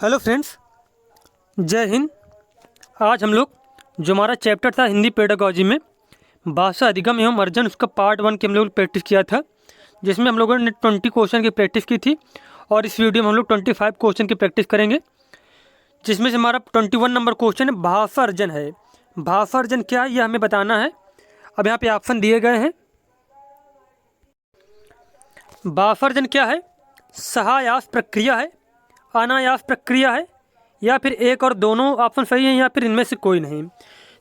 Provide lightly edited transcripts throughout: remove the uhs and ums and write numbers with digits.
Hello friends, जय हिंद। आज हम लोग जो हमारा चैप्टर था हिंदी पेडागॉजी में भाषा अधिगम एवं अर्जन, उसका पार्ट 1 की हम लोग प्रैक्टिस किया था, जिसमें हम लोगों ने 20 क्वेश्चन की प्रैक्टिस की थी। और इस वीडियो में हम लोग 25 क्वेश्चन की प्रैक्टिस करेंगे, जिसमें से हमारा 21 नंबर क्वेश्चन है भाषा अर्जन है। भाषा अर्जन क्या है, यह हमें बताना है। अब यहाँ पे ऑप्शन दिए गए हैं। भाषा अर्जन क्या है? सहायास प्रक्रिया है, अनायास प्रक्रिया है, या फिर एक और दोनों ऑप्शन सही है, या फिर इनमें से कोई नहीं।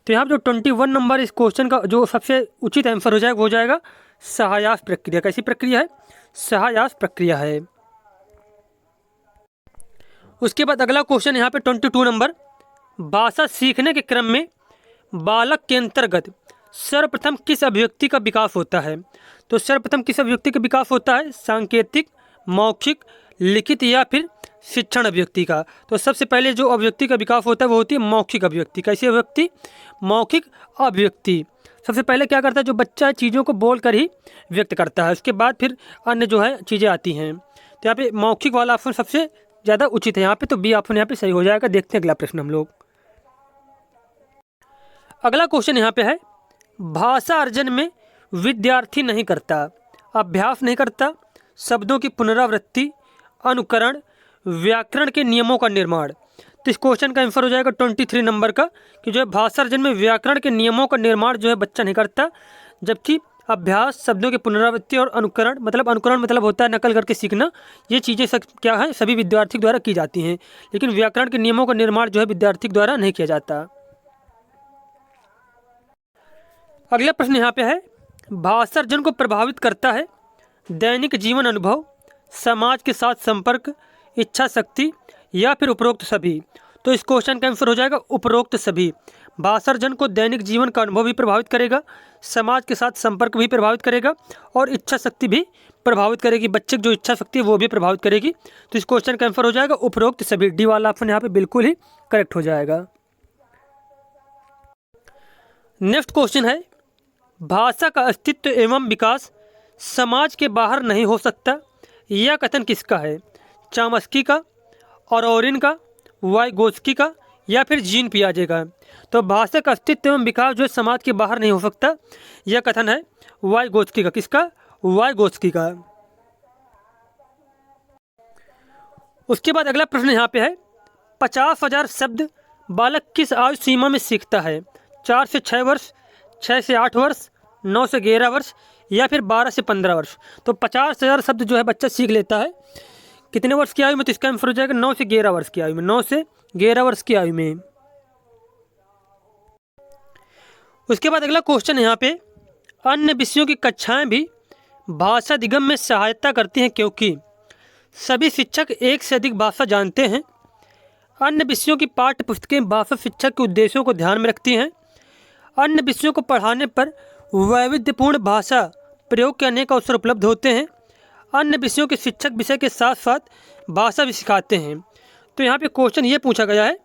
तो यहाँ जो 21 नंबर इस क्वेश्चन का जो सबसे उचित आंसर हो जाएगा वो हो जाएगा सहायास प्रक्रिया। कैसी प्रक्रिया है? सहायास प्रक्रिया है। उसके बाद अगला क्वेश्चन यहाँ पे 22 नंबर, भाषा सीखने के क्रम में बालक के अंतर्गत सर्वप्रथम किस अभिव्यक्ति का विकास होता है? तो सर्वप्रथम किस अभिव्यक्ति का विकास होता है? सांकेतिक, मौखिक, लिखित या फिर शिक्षण अभिव्यक्ति का। तो सबसे पहले जो अभिव्यक्ति का विकास होता है वो होती है मौखिक अभिव्यक्ति। कैसी अभिव्यक्ति? मौखिक अभिव्यक्ति। सबसे पहले क्या करता है, जो बच्चा चीज़ों को बोल कर ही व्यक्त करता है, उसके बाद फिर अन्य जो है चीज़ें आती हैं। तो यहाँ पे मौखिक वाला ऑप्शन सबसे ज़्यादा उचित है यहाँ पे, तो बी ऑप्शन यहाँ पे सही हो जाएगा। देखते हैं अगला प्रश्न हम लोग। अगला क्वेश्चन यहाँ पे है, भाषा अर्जन में विद्यार्थी नहीं करता, अभ्यास नहीं करता, शब्दों की पुनरावृत्ति, अनुकरण, व्याकरण के नियमों का निर्माण। तो इस क्वेश्चन का आंसर हो जाएगा 23 नंबर का, कि जो है भाषा अर्जन में व्याकरण के नियमों का निर्माण जो है बच्चा नहीं करता, जबकि अभ्यास, शब्दों की पुनरावृत्ति और अनुकरण मतलब होता है नकल करके सीखना, ये चीज़ें सब क्या है सभी विद्यार्थी द्वारा की जाती हैं, लेकिन व्याकरण के नियमों का निर्माण जो है विद्यार्थी द्वारा नहीं किया जाता। अगला प्रश्न यहाँ पे है, भाषा अर्जन को प्रभावित करता है दैनिक जीवन अनुभव, समाज के साथ संपर्क, इच्छा शक्ति, या फिर उपरोक्त सभी। तो इस क्वेश्चन का आंसर हो जाएगा उपरोक्त सभी। भाषा अर्जन को दैनिक जीवन का अनुभव भी प्रभावित करेगा, समाज के साथ संपर्क भी प्रभावित करेगा, और इच्छा शक्ति भी प्रभावित करेगी। बच्चे की जो इच्छा शक्ति है वो भी प्रभावित करेगी। तो इस क्वेश्चन का आंसर हो जाएगा उपरोक्त सभी। डी वाला ऑप्शन यहाँ पे बिल्कुल ही करेक्ट हो जाएगा। नेक्स्ट क्वेश्चन है, भाषा का अस्तित्व एवं विकास समाज के बाहर नहीं हो सकता, यह कथन किसका है? चामस्की का, ऑरोविन का, वाइगोत्स्की का, या फिर जीन पियाजे का। तो भाषा का अस्तित्व एवं विकास जो है समाज के बाहर नहीं हो सकता, यह कथन है वाइगोत्स्की का। किसका? वाइगोत्स्की का। उसके बाद अगला प्रश्न यहाँ पे है, 50,000 शब्द बालक किस आयु सीमा में सीखता है? 4 से 6 वर्ष, 6 से 8 वर्ष, 9 से 11 वर्ष, या फिर 12 से 15 वर्ष। तो 50,000 शब्द जो है बच्चा सीख लेता है कितने वर्ष की आयु में? तो इसका आंसर हो जाएगा 9 से 11 वर्ष की आयु में। 9 से 11 वर्ष की आयु में। उसके बाद अगला क्वेश्चन यहाँ पे, अन्य विषयों की कक्षाएं भी भाषा अधिगम में सहायता करती हैं क्योंकि सभी शिक्षक एक से अधिक भाषा जानते हैं। अन्य विषयों की पाठ्य पुस्तकें भाषा शिक्षा के उद्देश्यों को ध्यान में रखती हैं। अन्य विषयों को पढ़ाने पर वैविध्यपूर्ण भाषा प्रयोग के अनेक अवसर उपलब्ध होते हैं। अन्य विषयों के शिक्षक विषय के साथ साथ भाषा भी सिखाते हैं। तो यहाँ पे क्वेश्चन ये पूछा गया है,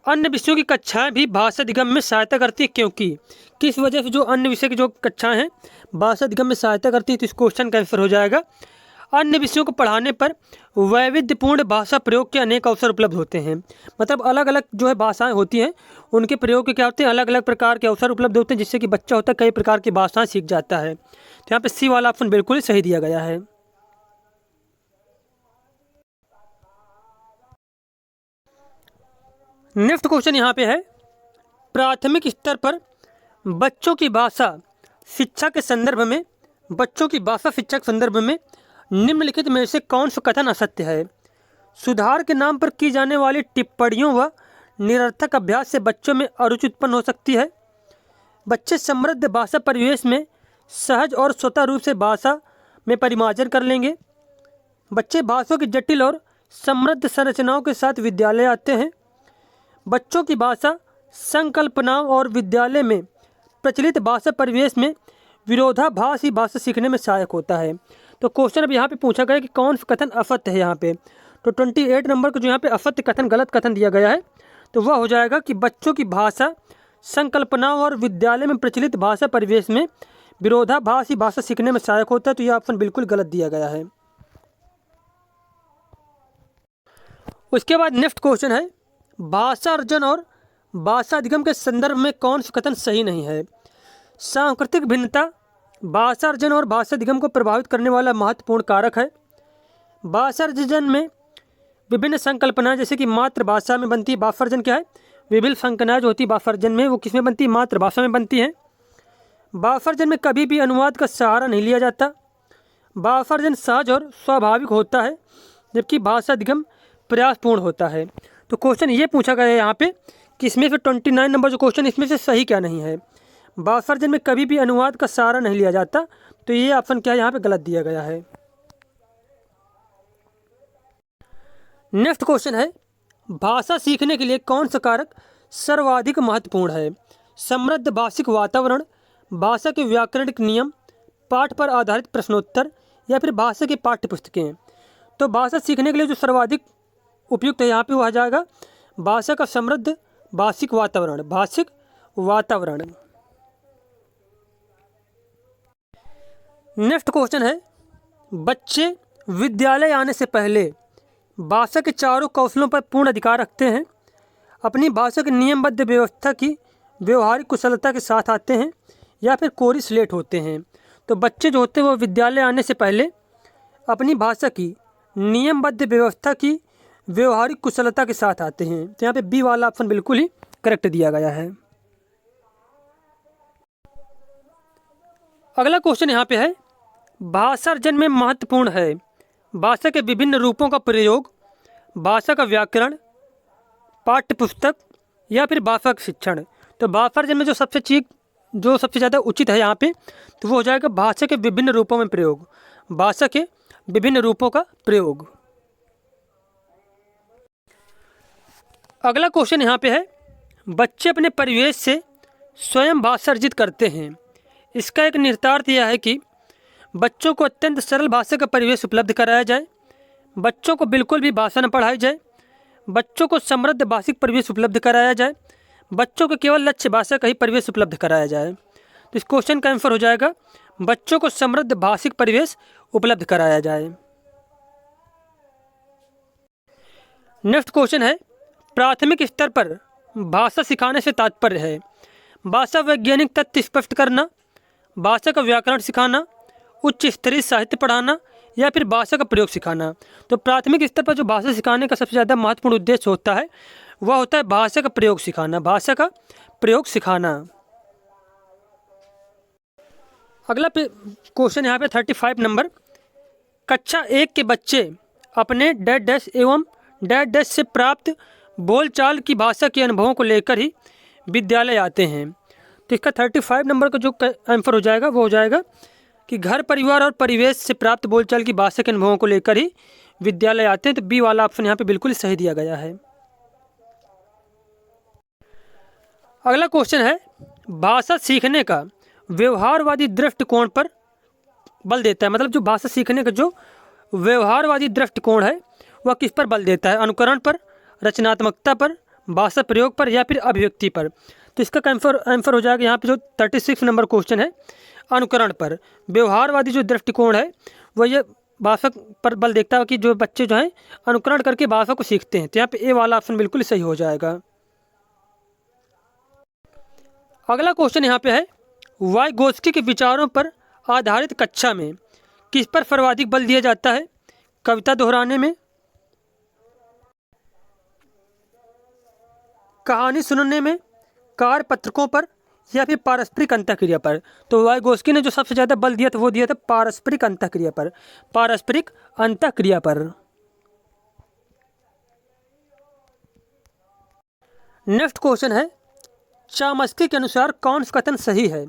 अन्य विषयों की कक्षाएं भी भाषा अधिगम में सहायता करती है क्योंकि, किस वजह से जो अन्य विषय की जो कक्षाएं हैं भाषा अधिगम में सहायता करती है? तो इस क्वेश्चन का आंसर हो जाएगा, अन्य विषयों को पढ़ाने पर वैविध्यपूर्ण भाषा प्रयोग के अनेक अवसर उपलब्ध होते हैं। मतलब अलग अलग जो है भाषाएं होती हैं, उनके प्रयोग के क्या होते हैं, अलग अलग प्रकार के अवसर उपलब्ध होते हैं, जिससे कि बच्चा होता है कई प्रकार की भाषाएं सीख जाता है। तो यहाँ पे सी वाला ऑप्शन बिल्कुल ही सही दिया गया है। नेक्स्ट क्वेश्चन यहाँ पे है, प्राथमिक स्तर पर बच्चों की भाषा शिक्षा के संदर्भ में निम्नलिखित में से कौन सा कथन असत्य है? सुधार के नाम पर की जाने वाली टिप्पणियों व निरर्थक अभ्यास से बच्चों में अरुचि उत्पन्न हो सकती है। बच्चे समृद्ध भाषा परिवेश में सहज और स्वतः रूप से भाषा में परिमार्जन कर लेंगे। बच्चे भाषा की जटिल और समृद्ध संरचनाओं के साथ विद्यालय आते हैं। बच्चों की भाषा संकल्पनाओं और विद्यालय में प्रचलित भाषा परिवेश में विरोधाभास ही भाषा सीखने में सहायक होता है। तो क्वेश्चन अब यहाँ पे पूछा गया कि कौन सा कथन असत्य है यहाँ पे। तो 28 नंबर को जो यहाँ पे असत्य कथन, गलत कथन दिया गया है, तो वह हो जाएगा कि बच्चों की भाषा संकल्पनाओं और विद्यालय में प्रचलित भाषा परिवेश में विरोधाभास ही भाषा सीखने में सहायक होता है। तो यह ऑप्शन बिल्कुल गलत दिया गया है। उसके बाद नेक्स्ट क्वेश्चन है, भाषा अर्जन और भाषा अधिगम के संदर्भ में कौन सा कथन सही नहीं है। सांस्कृतिक भिन्नता भाषा अर्जन और भाषा अधिगम को प्रभावित करने वाला महत्वपूर्ण कारक है। भाषा अर्जन में विभिन्न संकल्पनाएं जैसे कि मातृभाषा में बनती है, भाषा अर्जन क्या है, विभिन्न संकल्पनाएं जो होती है भाषा अर्जन में वो किस में बनती है, मातृभाषा में बनती है। भाषा अर्जन में कभी भी अनुवाद का सहारा नहीं लिया जाता। भाषा अर्जन सहज और स्वाभाविक होता है, जबकि भाषा अधिगम प्रयासपूर्ण होता है। तो क्वेश्चन ये पूछा गया है यहाँ पे कि इसमें से 29 नंबर जो क्वेश्चन इसमें से सही क्या नहीं है। भाषा अर्जन में कभी भी अनुवाद का सहारा नहीं लिया जाता, तो ये ऑप्शन क्या है यहाँ पे गलत दिया गया है। नेक्स्ट क्वेश्चन है, भाषा सीखने के लिए कौन सा कारक सर्वाधिक महत्वपूर्ण है। समृद्ध भाषिक वातावरण, भाषा के व्याकरणिक नियम, पाठ पर आधारित प्रश्नोत्तर या फिर भाषा की पाठ्य पुस्तकें। तो भाषा सीखने के लिए जो सर्वाधिक उपयुक्त है यहाँ पे वो आ जाएगा भाषा का समृद्ध भाषिक वातावरण, भाषिक वातावरण। नेक्स्ट क्वेश्चन है, बच्चे विद्यालय आने से पहले भाषा के चारों कौशलों पर पूर्ण अधिकार रखते हैं। अपनी भाषा की नियमबद्ध व्यवस्था की व्यवहारिक कुशलता के साथ आते हैं या फिर कोरी स्लेट होते हैं। तो बच्चे जो होते हैं वो विद्यालय आने से पहले अपनी भाषा की नियमबद्ध व्यवस्था की व्यवहारिक कुशलता के साथ आते हैं। तो यहाँ पे बी वाला ऑप्शन बिल्कुल ही करेक्ट दिया गया है। अगला क्वेश्चन यहाँ पे है, भाषा अर्जन में महत्वपूर्ण है भाषा के विभिन्न रूपों का प्रयोग, भाषा का व्याकरण, पाठ्य पुस्तक या फिर भाषा का शिक्षण। तो भाषा अर्जन में जो सबसे ज़्यादा उचित है यहाँ पे तो वो हो जाएगा भाषा के विभिन्न रूपों में प्रयोग, भाषा के विभिन्न रूपों का प्रयोग। अगला क्वेश्चन यहाँ पे है, बच्चे अपने परिवेश से स्वयं भाषा अर्जित करते हैं। इसका एक निहितार्थ यह है कि बच्चों को अत्यंत सरल भाषा का परिवेश उपलब्ध कराया जाए, बच्चों को बिल्कुल भी भाषा न पढ़ाई जाए, बच्चों को समृद्ध भाषिक परिवेश उपलब्ध कराया जाए, बच्चों को केवल लक्ष्य भाषा का ही परिवेश उपलब्ध कराया जाए। तो इस क्वेश्चन का आंसर हो जाएगा बच्चों को समृद्ध भाषिक परिवेश उपलब्ध कराया जाए। नेक्स्ट क्वेश्चन है, प्राथमिक स्तर पर भाषा सिखाने से तात्पर्य है भाषा वैज्ञानिक तथ्य स्पष्ट करना, भाषा का व्याकरण सिखाना, उच्च स्तरीय साहित्य पढ़ाना या फिर भाषा का प्रयोग सिखाना। तो प्राथमिक स्तर पर जो भाषा सिखाने का सबसे ज़्यादा महत्वपूर्ण उद्देश्य होता है वह होता है भाषा का प्रयोग सिखाना, भाषा का प्रयोग सिखाना। अगला क्वेश्चन यहाँ पे 35 नंबर, कक्षा 1 के बच्चे अपने डैड डैश एवं डैड डैश से प्राप्त बोलचाल की भाषा के अनुभवों को लेकर ही विद्यालय आते हैं। तो इसका 35 नंबर का जो आंसर हो जाएगा वो हो जाएगा कि घर परिवार और परिवेश से प्राप्त बोलचाल की भाषा के अनुभवों को लेकर ही विद्यालय आते हैं। तो बी वाला ऑप्शन यहाँ पे बिल्कुल ही सही दिया गया है। अगला क्वेश्चन है, भाषा सीखने का व्यवहारवादी दृष्टिकोण पर बल देता है। मतलब जो भाषा सीखने का जो व्यवहारवादी दृष्टिकोण है वह किस पर बल देता है, अनुकरण पर, रचनात्मकता पर, भाषा प्रयोग पर या फिर अभिव्यक्ति पर। तो इसका आंसर हो जाएगा यहाँ पे जो 36 नंबर क्वेश्चन है, अनुकरण पर। व्यवहारवादी जो दृष्टिकोण है वह ये भाषा पर बल देखता है कि जो बच्चे जो हैं अनुकरण करके भाषा को सीखते हैं। तो यहाँ पे ए वाला ऑप्शन बिल्कुल सही हो जाएगा। अगला क्वेश्चन यहाँ पे है, वाइगोत्स्की के विचारों पर आधारित कक्षा में किस पर सर्वाधिक बल दिया जाता है, कविता दोहराने में, कहानी सुनने में, कार्य पत्रकों पर या फिर पारस्परिक अंतःक्रिया पर। तो वाइगोत्स्की ने जो सबसे ज़्यादा बल दिया था वो दिया था पारस्परिक अंतःक्रिया पर, पारस्परिक अंतःक्रिया पर। नेक्स्ट क्वेश्चन है, चामस्की के अनुसार कौन सा कथन सही है,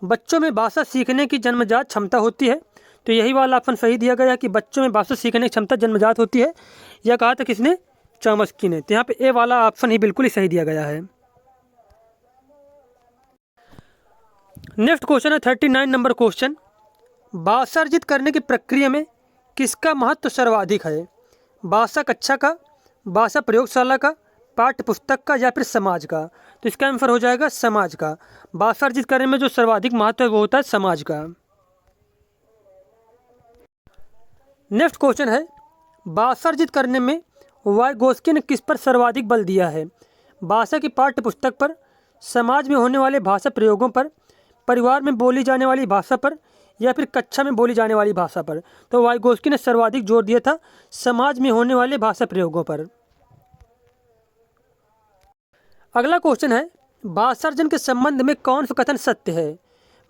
बच्चों में भाषा सीखने की जन्मजात क्षमता होती है। तो यही वाला ऑप्शन सही दिया गया है कि बच्चों में भाषा सीखने की क्षमता जन्मजात होती है। यह कहा था किसने, चामस्की ने। तो यहाँ पे ए वाला ऑप्शन ही बिल्कुल ही सही दिया गया है। नेक्स्ट क्वेश्चन है 39 नंबर क्वेश्चन, भाषा अर्जित करने की प्रक्रिया में किसका महत्व सर्वाधिक है, भाषा कक्षा का, भाषा प्रयोगशाला का, पाठ्य पुस्तक का या फिर समाज का। तो इसका आंसर हो जाएगा समाज का। भाषा अर्जित करने में जो सर्वाधिक महत्व है वो होता है समाज का। नेक्स्ट क्वेश्चन है, भाषा अर्जित करने में वाइगोस्की ने किस पर सर्वाधिक बल दिया है? भाषा की पाठ्य पुस्तक पर, समाज में होने वाले भाषा प्रयोगों पर, परिवार में बोली जाने वाली भाषा पर, या फिर कक्षा में बोली जाने वाली भाषा पर? तो वाइगोस्की ने सर्वाधिक जोर दिया था समाज में होने वाले भाषा प्रयोगों पर। अगला क्वेश्चन है, भाषार्जन के संबंध में कौन सा कथन सत्य है?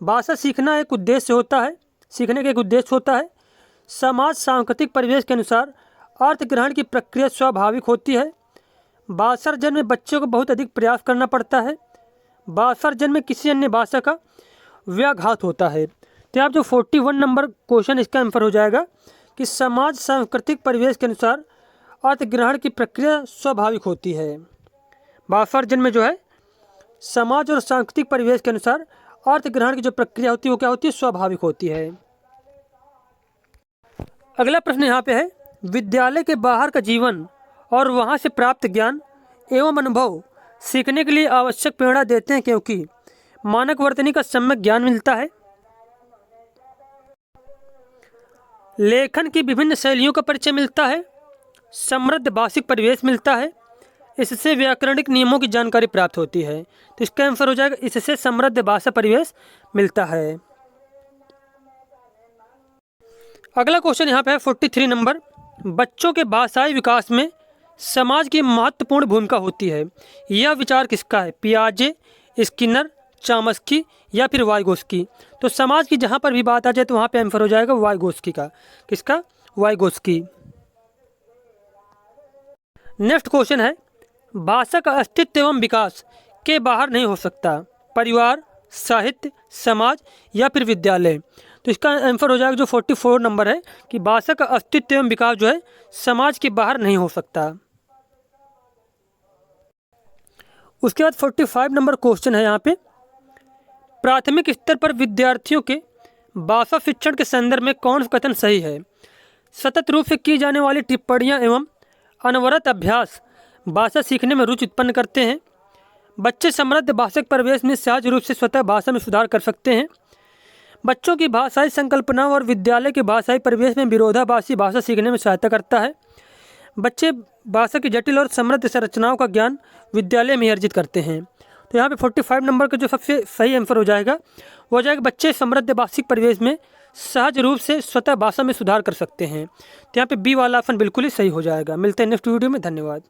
भाषा सीखना एक उद्देश्य होता है, सीखने का एक उद्देश्य होता है। समाज सांस्कृतिक परिवेश के अनुसार अर्थ ग्रहण की प्रक्रिया स्वाभाविक होती है। भाषार्जन में बच्चों को बहुत अधिक प्रयास करना पड़ता है। भाषार्जन में किसी अन्य भाषा का व्याघात होता है। तो आप जो 41 नंबर क्वेश्चन इसका आंसर हो जाएगा कि समाज सांस्कृतिक परिवेश के अनुसार अर्थ ग्रहण की प्रक्रिया स्वाभाविक होती है। भाषार्जन में जो है समाज और सांस्कृतिक परिवेश के अनुसार अर्थ ग्रहण की जो प्रक्रिया होती है वो क्या होती है? स्वाभाविक होती है। अगला प्रश्न यहाँ पे है, विद्यालय के बाहर का जीवन और वहाँ से प्राप्त ज्ञान एवं अनुभव सीखने के लिए आवश्यक प्रेरणा देते हैं क्योंकि मानक वर्तनी का सम्यक ज्ञान मिलता है, लेखन की विभिन्न शैलियों का परिचय मिलता है, समृद्ध भाषिक परिवेश मिलता है, इससे व्याकरणिक नियमों की जानकारी प्राप्त होती है। तो इसका आंसर हो जाएगा इससे समृद्ध भाषा परिवेश मिलता है। अगला क्वेश्चन यहाँ पे है 43 नंबर, बच्चों के भाषाई विकास में समाज की महत्वपूर्ण भूमिका होती है। यह विचार किसका है? पियाजे, स्किनर, चामस्की या फिर वाइगोस्की? तो समाज की जहाँ पर भी बात आ जाए तो वहाँ पे आंसर हो जाएगा वाइगोस्की का। किसका? वाइगोस्की। नेक्स्ट क्वेश्चन है, भाषा का अस्तित्व एवं विकास के बाहर नहीं हो सकता, परिवार, साहित्य, समाज या फिर विद्यालय? तो इसका आंसर हो जाएगा जो 44 नंबर है कि भाषा का अस्तित्व एवं विकास जो है समाज के बाहर नहीं हो सकता। उसके बाद 45 नंबर क्वेश्चन है यहाँ पे, प्राथमिक स्तर पर विद्यार्थियों के भाषा शिक्षण के संदर्भ में कौन सा कथन सही है? सतत रूप से की जाने वाली टिप्पणियाँ एवं अनवरत अभ्यास भाषा सीखने में रुचि उत्पन्न करते हैं। बच्चे समृद्ध भाषिक परिवेश में सहज रूप से स्वतः भाषा में सुधार कर सकते हैं। बच्चों की भाषाई संकल्पनाओं और विद्यालय के भाषाई परिवेश में विरोधाभासी भाषा सीखने में सहायता करता है। बच्चे भाषा की जटिल और समृद्ध संरचनाओं का ज्ञान विद्यालय में अर्जित करते हैं। तो यहाँ पे 45 नंबर का जो सबसे सही आंसर हो जाएगा वो हो जाएगा बच्चे समृद्ध भाषिक परिवेश में सहज रूप से स्वतः भाषा में सुधार कर सकते हैं। तो यहाँ पे बी वाला ऑप्शन बिल्कुल ही सही हो जाएगा। मिलते हैं नेक्स्ट वीडियो में। धन्यवाद।